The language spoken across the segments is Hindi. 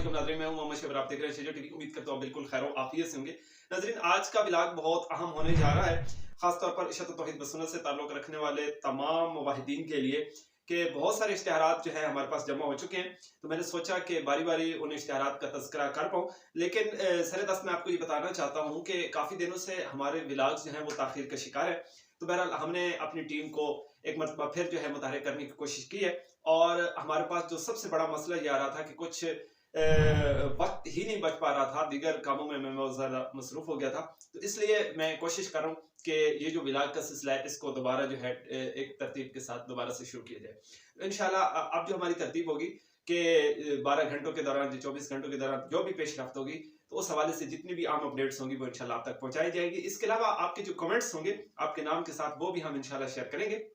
अस्सलामुअलैकुम नाज़रीन, मैं हूं मोहम्मद शफर। आप देख रहे हैं शेजर टीवी। उम्मीद करता हूं बिल्कुल खैर आफियत से होंगे। नाज़रीन, आज का व्लॉग बहुत अहम होने जा रहा है, खासतौर पर इशरत तौहीद व सुन्नत से ताल्लुक़ रखने वाले तमाम मुवाहिदीन के लिए कि बहुत सारे इश्तिहारात जो है हमारे पास जमा हो चुके हैं। तो मैंने सोचा कि बारी बारी उन इश्तिहारात का तज़किरा कर पाऊँ। लेकिन सर दस्त मैं आपको ये बताना चाहता हूँ कि काफ़ी दिनों से हमारे व्लॉग्स जो हैं वो ताख़ीर का शिकार है। तो बहरहाल हमने अपनी टीम को एक मरतबा फिर जो है मुताहरिक करने की कोशिश की है, और हमारे पास जो सबसे बड़ा मसला ये आ रहा था कि कुछ वक्त ही नहीं बच पा रहा था, दीगर कामों में मैं बहुत ज़्यादा मसरूफ़ हो गया था। तो इसलिए मैं कोशिश कर रहा हूँ कि ये जो व्लॉग का सिलसिला है इसको दोबारा जो है एक तरतीब के साथ दोबारा से शुरू किया जाए। इंशाल्लाह अब जो हमारी तरतीब होगी कि 12 घंटों के दौरान, 24 घंटों के दौरान जो भी पेशरफ्त होगी, तो उस हवाले से जितनी भी आम अपडेट्स होंगी वो इंशाल्लाह आप तक पहुंचाई जाएगी। इसके अलावा आपके जो कमेंट्स होंगे आपके नाम के साथ, वो भी हम इंशाल्लाह शेयर करेंगे,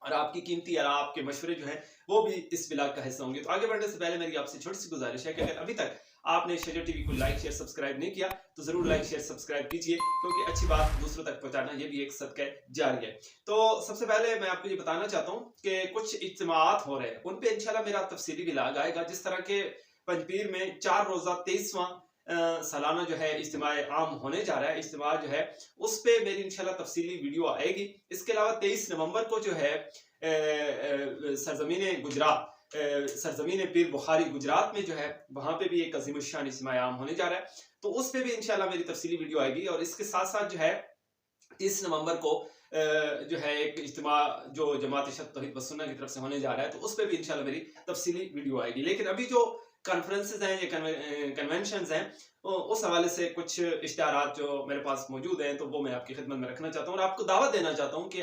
और आपकी कीमती और आपके मशवरे जो हैं वो भी इस व्लॉग का हिस्सा होंगे। तो आगे बढ़ने से पहले मेरी आपसे छोटी सी गुजारिश है कि अगर अभी तक आपने शेजर टीवी को लाइक शेयर सब्सक्राइब नहीं किया तो जरूर लाइक शेयर सब्सक्राइब कीजिए, क्योंकि अच्छी बात दूसरों तक पहुंचाना ये भी एक सदका जारी है। तो सबसे पहले मैं आपको ये बताना चाहता हूँ कि कुछ इज्तिमात हो रहे हैं, उन पे इंशाल्लाह मेरा तफसीली व्लॉग आएगा। जिस तरह के पंजपीर में 4 रोजा 23वां सालाना जो है इज्तिमा आम होने जा रहा है, इज्तिमा जो है उस पे मेरी इंशाल्लाह तफसीली वीडियो आएगी। इसके अलावा 23 नवंबर को जो है सरजमीन गुजरात, सरजमीन पीर बुखारी गुजरात में जो है वहां पे भी एक अजीम शान इज्तिमा आम होने जा रहा है, तो उस पे भी इंशाल्लाह मेरी तफसीली वीडियो आएगी। और इसके साथ साथ जो है 30 नवंबर को जो है एक इज्तिमा जो जमात इशरत तौहीद व सुन्नत की तरफ से होने जा रहा है, तो उस पे भी इंशाल्लाह मेरी तफसीली वीडियो आएगी। लेकिन अभी जो कॉन्फ्रेंसेज हैं या कन्वेंशंस हैं, उस हवाले से कुछ इश्तिहारात जो मेरे पास मौजूद हैं, तो वो मैं आपकी खिदमत में रखना चाहता हूँ और आपको दावत देना चाहता हूँ कि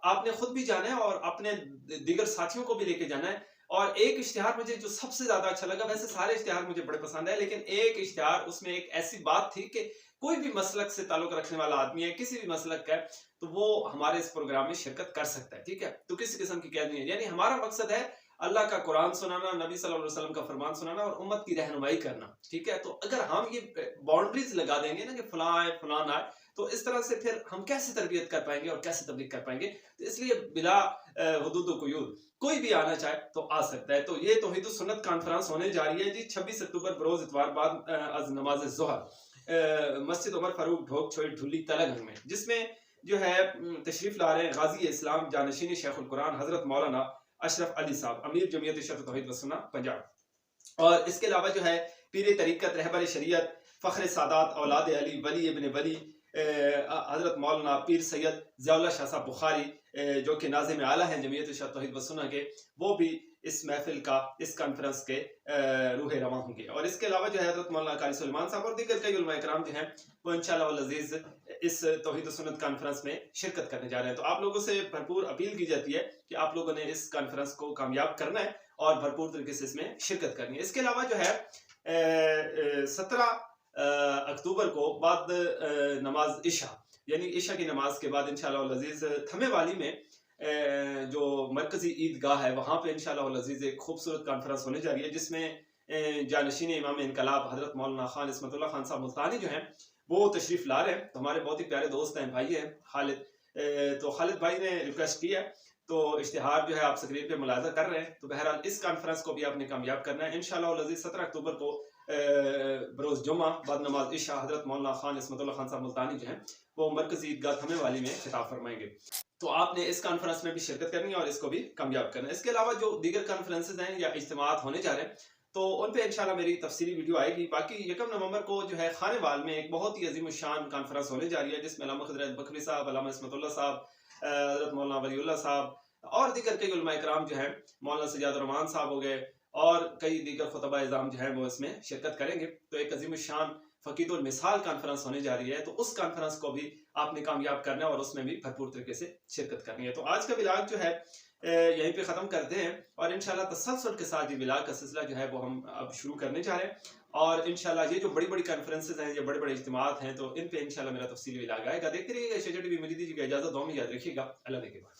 आपने खुद भी जाना है और अपने दीगर साथियों को भी लेके जाना है। और एक इश्तिहार मुझे जो सबसे ज्यादा अच्छा लगा, वैसे सारे इश्तिहार मुझे बड़े पसंद है, लेकिन एक इश्तिहार उसमें एक ऐसी बात थी कि कोई भी मसलक से ताल्लुक रखने वाला आदमी है, किसी भी मसलक का है, तो वो हमारे इस प्रोग्राम में शिरकत कर सकता है। ठीक है, तो किसी किस्म की कैद नहीं है। यानी हमारा मकसद है अल्लाह का कुरान सुनाना, नबी सल्लल्लाहु अलैहि वसल्लम का फरमान सुनाना और उम्मत की रहनुमाई करना। ठीक है, तो अगर हम ये बाउंड्रीज लगा देंगे ना कि फलां आए फलां आए, तो इस तरह से फिर हम कैसे तरबियत कर पाएंगे और कैसे तबलीग कर पाएंगे। तो इसलिए बिला हुदूद व क़ुयूद कोई भी आना चाहे तो आ सकता है। तो ये तौहीद सुन्नत कॉन्फ्रेंस होने जा रही है जी 26 अक्टूबर बरोज इतवार बाद अज नमाज ज़ोहर मस्जिद उमर फारूक ढोक छोई ढुली तलगंग में, जिसमें जो है तशरीफ ला रहे हैं गाजी इस्लाम जानशीन शेखुल कुरान हजरत मौलाना अशरफ अली साहब, अमीर जमीयत इशरत तौहीद व सुन्नत पंजाब। और इसके अलावा जो है पीर तरीक़त रहबर शरीयत फ़ख्र सादात औलाद अली वली इब्न वली हजरत मौलाना पीर सैयद ज़ियाउल्लाह शाह साहब बुखारी, जो कि नाज़िम आला हैं जमीयत इशरत तौहीद व सुन्नत के, वो भी इस महफिल का, इस कॉन्फ्रेंस के रूह रवां होंगे। और इसके अलावा जो है हजरत मौलाना कारी सुलेमान साहब और दीगर कई उलमा इकराम जो हैं वो इंशाअल्लाह वल अज़ीज़ इस तौहीद सुन्नत कॉन्फ्रेंस में शिरकत करने जा रहे हैं। तो आप लोगों से भरपूर अपील की जाती है कि आप लोगों ने इस कॉन्फ्रेंस को कामयाब करना है और भरपूर तरीके से इसमें शिरकत करनी है। इसके अलावा जो है 17 अक्टूबर को बाद नमाज इशा, यानी इशा की नमाज के बाद इंशाअल्लाह वल अज़ीज़ थमे वाली में जो मरकजी ईदगाह है वहाँ पे इंशाअल्लाह वल अज़ीज़ एक खूबसूरत कॉन्फ्रेंस होने जा रही है, जिसमें जानशीन इमाम इनकलाब हजरत मौलाना खान इस्मतुल्लाह खान साहब मुल्तानी जो हैं वो तशरीफ ला रहे हैं। तो हमारे बहुत ही प्यारे दोस्त हैं, भाई हैं खालिद, तो खालिद भाई ने रिक्वेस्ट की है, तो इश्तिहार जो है आप स्क्रीन पे मुलाजा कर रहे हैं। तो बहरहाल इस कॉन्फ्रेंस को भी आपने कामयाब करना है इंशाअल्लाह वल अज़ीज़। 17 अक्टूबर को बरोज़ जुम्मा बाद नमाज इशा हजरत मौलाना खान इस्मतुल्लाह खान साहब मुल्तानी जो हैं वो मरकज़ी ईदगाह थमे वाली में खिताब फरमाएंगे। तो आपने इस कॉन्फ्रेंस में भी शिरकत करनी है और इसको भी कामयाब करना है। इसके अलावा जो दीगर कॉन्फ्रेंसेज हैं या इज्तिमात होने जा रहे हैं, तो उन पे इंशाल्लाह मेरी तफसीली वीडियो आएगी। बाकी 1 नवंबर को जो है खानेवाल में एक बहुत ही अजीम शान कॉन्फ्रेंस होने जा रही है, जिसमें अल्लामा खिदर बकरी साहब, अल्लामा इस्मतुल्लाह साहब, हजरत मौलाना वलीउल्लाह साहब और दीगर कई उलमा इकराम जो हैं, मौलाना सज्जाद रहमान साहब हो गए और कई दीगर खुतबा इज़ाम जो हैं वो इसमें शिरकत करेंगे। तो एक अजीम शान फ़कीदुल मिसाल कॉन्फ्रेंस होने जा रही है, तो उस कॉन्फ्रेंस को भी आपने कामयाब करना है और उसमें भी भरपूर तरीके से शिरकत करनी है। तो आज का व्लॉग जो है यहीं पे ख़त्म करते हैं और इंशाल्लाह तसलसल के साथ ये व्लॉग का सिलसिला जो है वो हम अब शुरू करने जा रहे हैं। और इंशाल्लाह ये जो बड़ी बड़ी कॉन्फ्रेंसेज हैं, ये बड़े बड़े इज्तिमात हैं, तो इन पे इंशाल्लाह मेरा तफसीली व्लॉग आएगा। देखते रहिएगा शेजर टीवी। मुझे दीजिएगा इजाज़त, दुआ में याद रखिएगा। अल्लाह ने के बाद।